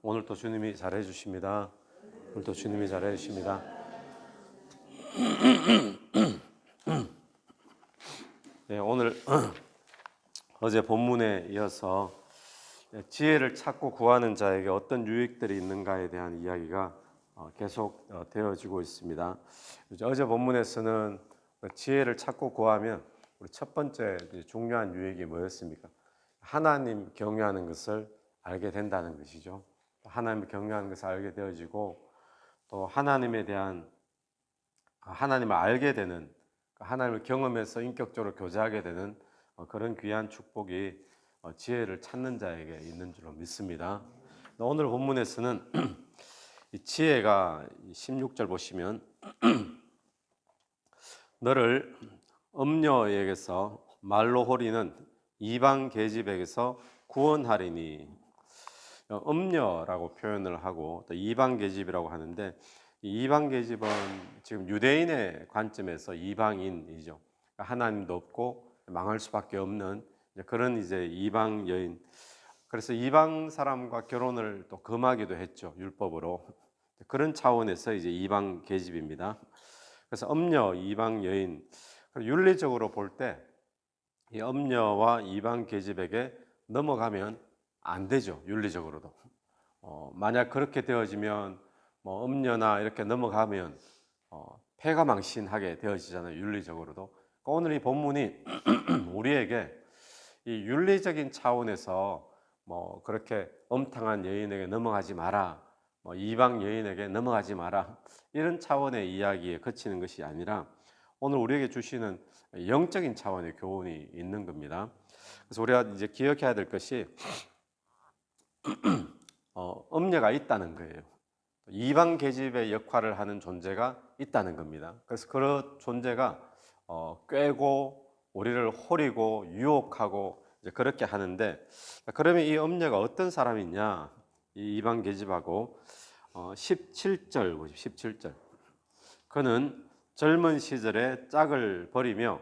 오늘도 주님이 잘해 주십니다. 오늘도 주님이 잘해 주십니다. 네, 오늘 어제 본문에 이어서 지혜를 찾고 구하는 자에게 어떤 유익들이 있는가에 대한 이야기가 계속 되어지고 있습니다. 어제 본문에서는 지혜를 찾고 구하면 우리 첫 번째 중요한 유익이 뭐였습니까? 하나님 경외하는 것을 알게 된다는 것이죠. 하나님을 경외하는 것을 알게 되어지고 또 하나님에 대한 하나님을 알게 되는 하나님을 경험해서 인격적으로 교제하게 되는 그런 귀한 축복이 지혜를 찾는 자에게 있는 줄로 믿습니다. 오늘 본문에서는 이 지혜가 16절 보시면 너를 음녀에게서 말로 호리는 이방 계집에게서 구원하리니, 음녀라고 표현을 하고 또 이방 계집이라고 하는데, 이 이방 계집은 지금 유대인의 관점에서 이방인이죠. 하나님도 없고 망할 수밖에 없는 그런 이제 이방 여인. 그래서 이방 사람과 결혼을 또 금하기도 했죠, 율법으로. 그런 차원에서 이제 이방 계집입니다. 그래서 음녀, 이방 여인. 윤리적으로 볼 때 이 음녀와 이방 계집에게 넘어가면 안 되죠, 윤리적으로도. 만약 그렇게 되어지면 뭐 음녀나 이렇게 넘어가면 패가망신하게 되어지잖아요, 윤리적으로도. 그러니까 오늘 이 본문이 우리에게 이 윤리적인 차원에서 뭐 그렇게 엄탕한 여인에게 넘어가지 마라, 뭐 이방 여인에게 넘어가지 마라, 이런 차원의 이야기에 그치는 것이 아니라 오늘 우리에게 주시는 영적인 차원의 교훈이 있는 겁니다. 그래서 우리가 이제 기억해야 될 것이 음녀가 있다는 거예요. 이방 계집의 역할을 하는 존재가 있다는 겁니다. 그래서 그 존재가 꾀고 우리를 호리고 유혹하고 이제 그렇게 하는데, 그러면 이 음녀가 어떤 사람이냐? 이 이방 계집하고 17절 보십시오. 17절. 그는 젊은 시절에 짝을 버리며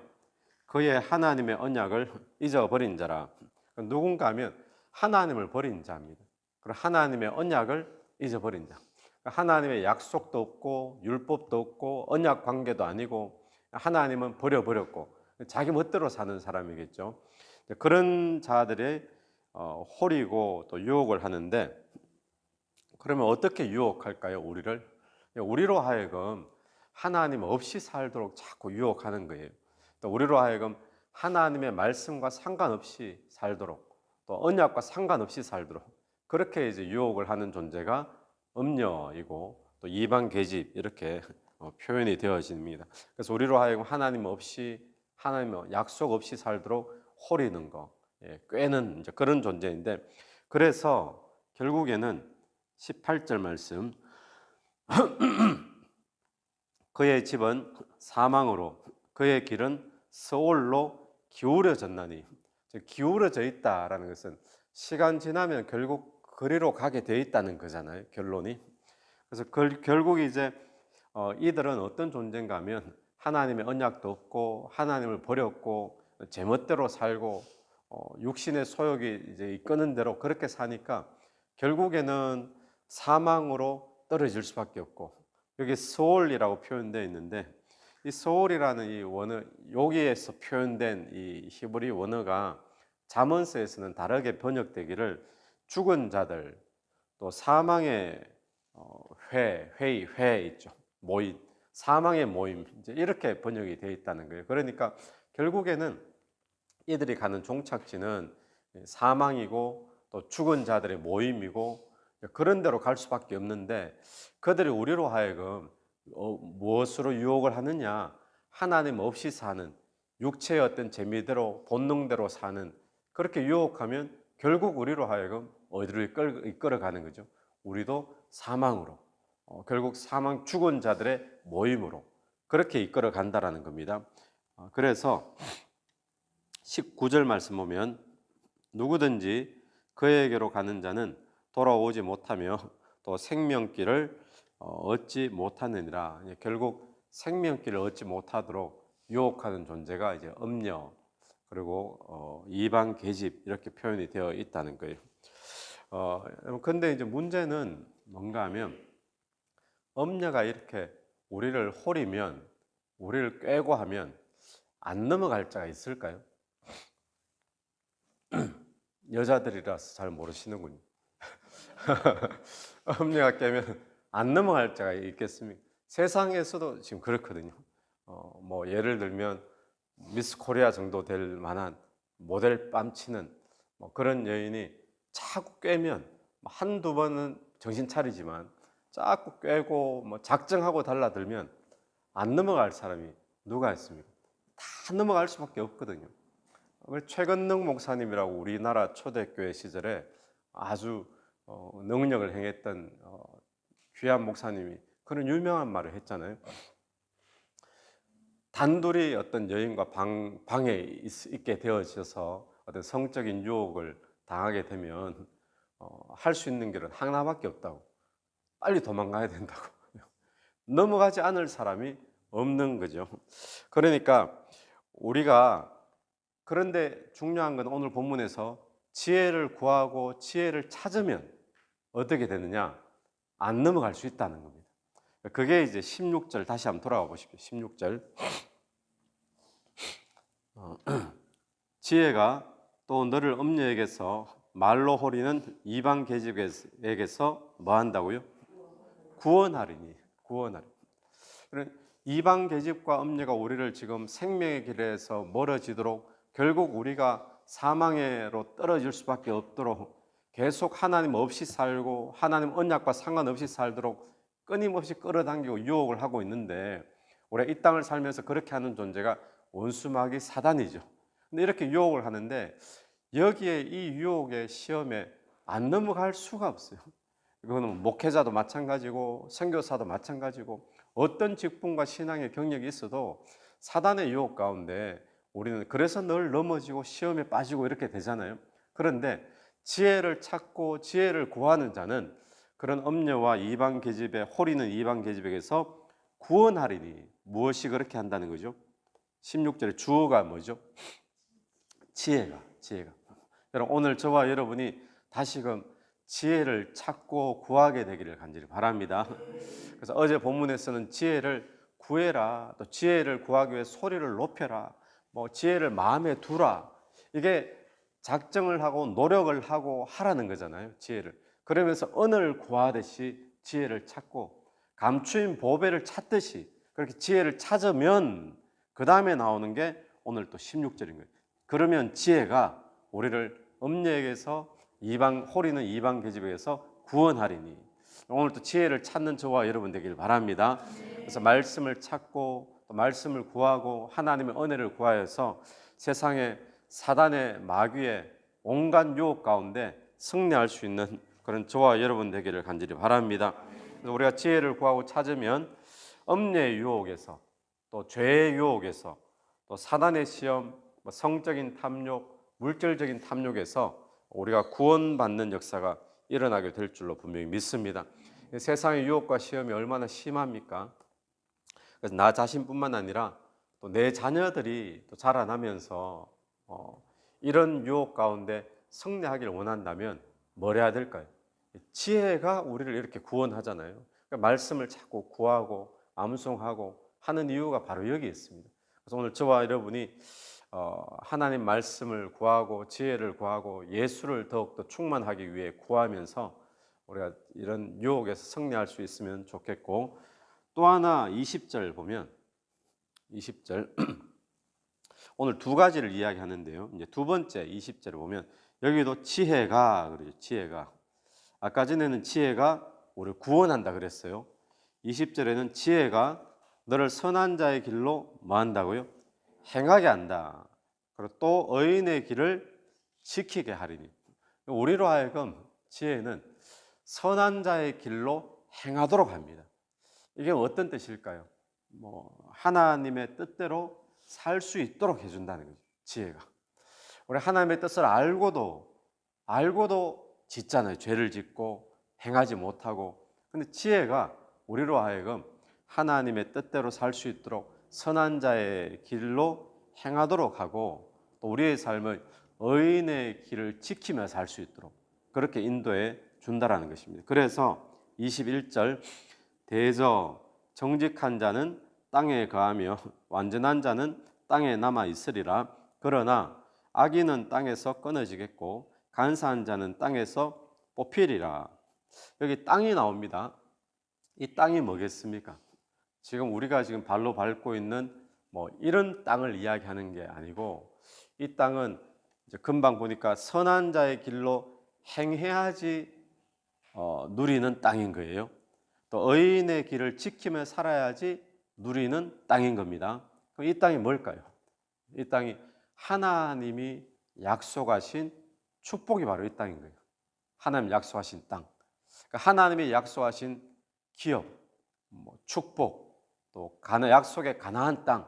그의 하나님의 언약을 잊어버린 자라. 누군가 하면 하나님을 버린 자입니다. 그리고 하나님의 언약을 잊어버린 자. 하나님의 약속도 없고 율법도 없고 언약 관계도 아니고 하나님은 버려버렸고 자기 멋대로 사는 사람이겠죠. 그런 자들이 호리고 또 유혹을 하는데, 그러면 어떻게 유혹할까요? 우리로 하여금 하나님 없이 살도록 자꾸 유혹하는 거예요. 또 우리로 하여금 하나님의 말씀과 상관없이 살도록, 또 언약과 상관없이 살도록 그렇게 이제 유혹을 하는 존재가 음녀이고 또 이방 계집, 이렇게 표현이 되어집니다. 그래서 우리로 하여금 하나님 없이, 하나님 약속 없이 살도록 호리는 거, 꾀는 이제 그런 존재인데, 그래서 결국에는 18절 말씀, 그의 집은 사망으로 그의 길은 서울로 기울어졌나니. 기울어져 있다라는 것은 시간 지나면 결국 그리로 가게 돼 있다는 거잖아요, 결론이. 그래서 결국 이제 이들은 어떤 존재인가 하면 하나님의 언약도 없고 하나님을 버렸고 제멋대로 살고 육신의 소욕이 이제 이끄는 대로 그렇게 사니까 결국에는 사망으로 떨어질 수밖에 없고, 여기 소울이라고 표현되어 있는데 이 소울이라는 이 원어, 여기에서 표현된 이 히브리 원어가 잠언서에서는 다르게 번역되기를 죽은 자들, 또 사망의 회 있죠, 모임, 사망의 모임, 이제 이렇게 번역이 되어 있다는 거예요. 그러니까 결국에는 이들이 가는 종착지는 사망이고 또 죽은 자들의 모임이고 그런 데로 갈 수밖에 없는데, 그들이 우리로 하여금 무엇으로 유혹을 하느냐? 하나님 없이 사는, 육체의 어떤 재미대로 본능대로 사는, 그렇게 유혹하면 결국 우리로 하여금 어디로 이끌어가는 거죠? 우리도 사망으로, 결국 사망, 죽은 자들의 모임으로 그렇게 이끌어 간다라는 겁니다. 그래서 19절 말씀 보면 누구든지 그에게로 가는 자는 돌아오지 못하며 또 생명길을 얻지 못하느니라. 결국 생명길을 얻지 못하도록 유혹하는 존재가 이제 음녀, 그리고 이방 계집, 이렇게 표현이 되어 있다는 거예요. 근데 이제 문제는 뭔가 하면 엄녀가 이렇게 우리를 호리면, 우리를 꿰고 하면 안 넘어갈 자가 있을까요? 여자들이라서 잘 모르시는군요. 엄녀가 깨면 안 넘어갈 자가 있겠습니까? 세상에서도 지금 그렇거든요. 뭐 예를 들면 미스 코리아 정도 될 만한 모델 뺨치는 뭐 그런 여인이 자꾸 꿰면 한두 번은 정신 차리지만 자꾸 꿰고 뭐 작정하고 달라들면 안 넘어갈 사람이 누가 있습니까? 다 넘어갈 수밖에 없거든요. 최건능 목사님이라고 우리나라 초대교회 시절에 아주 능력을 행했던 귀한 목사님이 그런 유명한 말을 했잖아요. 단둘이 어떤 여인과 방에 있게 되어져서 어떤 성적인 유혹을 당하게 되면 할 수 있는 길은 하나밖에 없다고. 빨리 도망가야 된다고. 넘어가지 않을 사람이 없는 거죠. 그러니까 우리가, 그런데 중요한 건 오늘 본문에서 지혜를 구하고 지혜를 찾으면 어떻게 되느냐? 안 넘어갈 수 있다는 겁니다. 그게 이제 16절 다시 한번 돌아가 보십시오. 16절. 지혜가 또 너를 엄녀에게서 말로 호리는 이방 계집에게서 뭐 한다고요? 구원하리니. 구원하리. 이방 계집과 엄녀가 우리를 지금 생명의 길에서 멀어지도록, 결국 우리가 사망으로 떨어질 수밖에 없도록 계속 하나님 없이 살고 하나님 언약과 상관없이 살도록 끊임없이 끌어당기고 유혹을 하고 있는데, 우리가 이 땅을 살면서 그렇게 하는 존재가 원수마귀 사단이죠. 근데 이렇게 유혹을 하는데 여기에 이 유혹의 시험에 안 넘어갈 수가 없어요. 이거는 목회자도 마찬가지고 선교사도 마찬가지고 어떤 직분과 신앙의 경력이 있어도 사단의 유혹 가운데 우리는 그래서 늘 넘어지고 시험에 빠지고 이렇게 되잖아요. 그런데 지혜를 찾고 지혜를 구하는 자는 그런 엄녀와 이방 계집에 호리는 이방 계집에게서 구원하리니. 무엇이 그렇게 한다는 거죠? 16절에 주어가 뭐죠? 지혜가. 여러분, 오늘 저와 여러분이 다시금 지혜를 찾고 구하게 되기를 간절히 바랍니다. 그래서 어제 본문에서는 지혜를 구해라, 또 지혜를 구하기 위해 소리를 높여라, 뭐 지혜를 마음에 두라, 이게 작정을 하고 노력을 하고 하라는 거잖아요. 지혜를. 그러면서 은을 구하듯이 지혜를 찾고 감추인 보배를 찾듯이 그렇게 지혜를 찾으면 그 다음에 나오는 게 오늘 또 16절인 거예요. 그러면 지혜가 우리를 엄녀에게서 호리는 이방 계집에게서 구원하리니. 오늘 또 지혜를 찾는 저와 여러분 되길 바랍니다. 그래서 말씀을 찾고 또 말씀을 구하고 하나님의 은혜를 구하여서 세상의 사단의 마귀의 온갖 유혹 가운데 승리할 수 있는 그런 저와 여러분 되기를 간절히 바랍니다. 그래서 우리가 지혜를 구하고 찾으면 엄녀의 유혹에서, 또 죄의 유혹에서, 또 사단의 시험, 성적인 탐욕, 물질적인 탐욕에서 우리가 구원받는 역사가 일어나게 될 줄로 분명히 믿습니다. 세상의 유혹과 시험이 얼마나 심합니까? 그래서 나 자신뿐만 아니라 또 내 자녀들이 또 자라나면서 이런 유혹 가운데 승리하기를 원한다면 뭘 해야 될까요? 지혜가 우리를 이렇게 구원하잖아요. 그러니까 말씀을 찾고 구하고 암송하고 하는 이유가 바로 여기 있습니다. 그래서 오늘 저와 여러분이 하나님 말씀을 구하고 지혜를 구하고 예수를 더욱더 충만하기 위해 구하면서 우리가 이런 유혹에서 승리할 수 있으면 좋겠고, 또 하나 20절 보면 20절 오늘 두 가지를 이야기하는데요. 이제 두 번째 20절을 보면 여기도 지혜가 그러죠. 지혜가. 아까 전에는 지혜가 우리를 구원한다 그랬어요. 20절에는 지혜가 너를 선한 자의 길로 뭐 한다고요? 행하게 한다. 그리고 또 의인의 길을 지키게 하리니. 우리로 하여금 지혜는 선한 자의 길로 행하도록 합니다. 이게 어떤 뜻일까요? 하나님의 뜻대로 살 수 있도록 해준다는 거죠. 지혜가. 우리 하나님의 뜻을 알고도 짓잖아요. 죄를 짓고 행하지 못하고. 근데 지혜가 우리로 하여금 하나님의 뜻대로 살 수 있도록 선한 자의 길로 행하도록 하고, 또 우리의 삶을 의인의 길을 지키며 살 수 있도록 그렇게 인도해 준다라는 것입니다. 그래서 21절 대저 정직한 자는 땅에 거하며 완전한 자는 땅에 남아 있으리라. 그러나 악인은 땅에서 끊어지겠고 간사한 자는 땅에서 뽑히리라. 여기 땅이 나옵니다. 이 땅이 뭐겠습니까? 지금 우리가 지금 발로 밟고 있는 뭐 이런 땅을 이야기하는 게 아니고, 이 땅은 이제 금방 보니까 선한 자의 길로 행해야지 누리는 땅인 거예요. 또 의인의 길을 지키며 살아야지 누리는 땅인 겁니다. 그럼 이 땅이 뭘까요? 이 땅이 하나님이 약속하신 축복이 바로 이 땅인 거예요. 하나님 약속하신 땅. 그러니까 하나님이 약속하신 기업, 축복, 또 약속의 가나안 땅,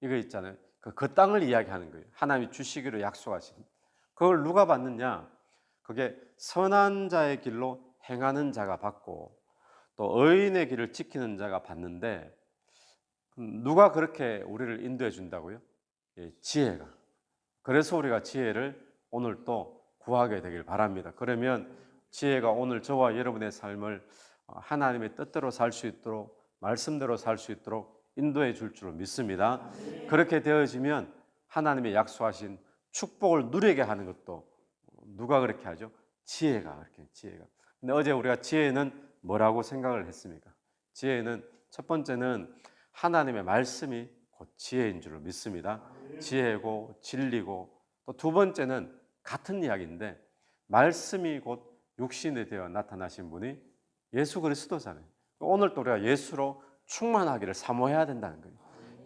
이거 있잖아요. 그 땅을 이야기하는 거예요. 하나님이 주시기로 약속하신. 그걸 누가 받느냐? 그게 선한 자의 길로 행하는 자가 받고 또 의인의 길을 지키는 자가 받는데, 누가 그렇게 우리를 인도해 준다고요? 지혜가. 그래서 우리가 지혜를 오늘 또 구하게 되길 바랍니다. 그러면 지혜가 오늘 저와 여러분의 삶을 하나님의 뜻대로 살 수 있도록, 말씀대로 살 수 있도록 인도해 줄 줄로 믿습니다. 그렇게 되어지면 하나님의 약속하신 축복을 누리게 하는 것도 누가 그렇게 하죠? 지혜가. 그렇게 지혜가. 근데 어제 우리가 지혜는 뭐라고 생각을 했습니까? 지혜는 첫 번째는 하나님의 말씀이 곧 지혜인 줄로 믿습니다. 지혜고 진리고, 또 두 번째는 같은 이야기인데 말씀이 곧 육신이 되어 나타나신 분이 예수 그리스도잖아요. 오늘 또 우리가 예수로 충만하기를 사모해야 된다는 거예요.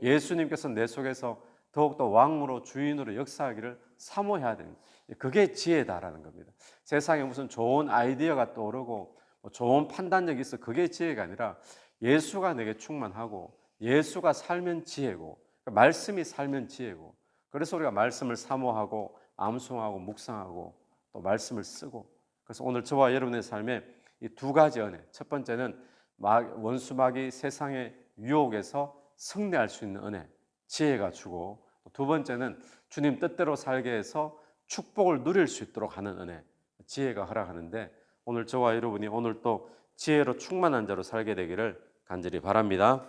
예수님께서 내 속에서 더욱더 왕으로 주인으로 역사하기를 사모해야 되는 거예요. 그게 지혜다라는 겁니다. 세상에 무슨 좋은 아이디어가 떠오르고 좋은 판단력이 있어, 그게 지혜가 아니라 예수가 내게 충만하고 예수가 살면 지혜고, 말씀이 살면 지혜고, 그래서 우리가 말씀을 사모하고 암송하고 묵상하고 또 말씀을 쓰고, 그래서 오늘 저와 여러분의 삶에 이 두 가지 은혜, 첫 번째는 원수마귀 세상의 유혹에서 승리할 수 있는 은혜, 지혜가 주고, 두 번째는 주님 뜻대로 살게 해서 축복을 누릴 수 있도록 하는 은혜, 지혜가 허락하는데, 오늘 저와 여러분이 오늘 또 지혜로 충만한 자로 살게 되기를 간절히 바랍니다.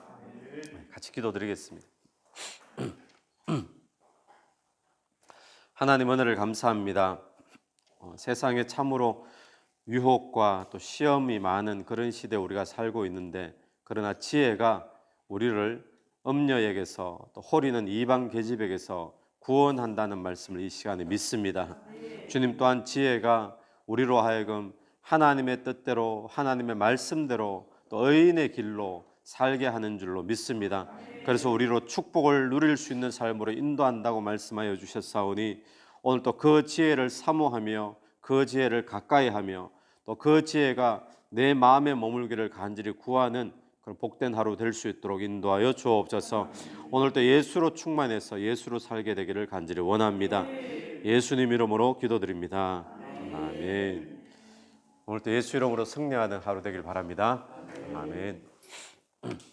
같이 기도드리겠습니다. 하나님 은혜를 감사합니다. 세상에 참으로 유혹과 또 시험이 많은 그런 시대에 우리가 살고 있는데, 그러나 지혜가 우리를 음녀에게서 또 호리는 이방 계집에게서 구원한다는 말씀을 이 시간에 믿습니다. 주님 또한 지혜가 우리로 하여금 하나님의 뜻대로 하나님의 말씀대로 또 의인의 길로 살게 하는 줄로 믿습니다. 그래서 우리로 축복을 누릴 수 있는 삶으로 인도한다고 말씀하여 주셨사오니, 오늘 또 그 지혜를 사모하며 그 지혜를 가까이하며 또 그 지혜가 내 마음에 머물기를 간절히 구하는 그런 복된 하루 될 수 있도록 인도하여 주옵소서. 오늘 또 예수로 충만해서 예수로 살게 되기를 간절히 원합니다. 예수님 이름으로 기도드립니다. 아멘. 오늘 또 예수 이름으로 승리하는 하루 되길 바랍니다. 아멘.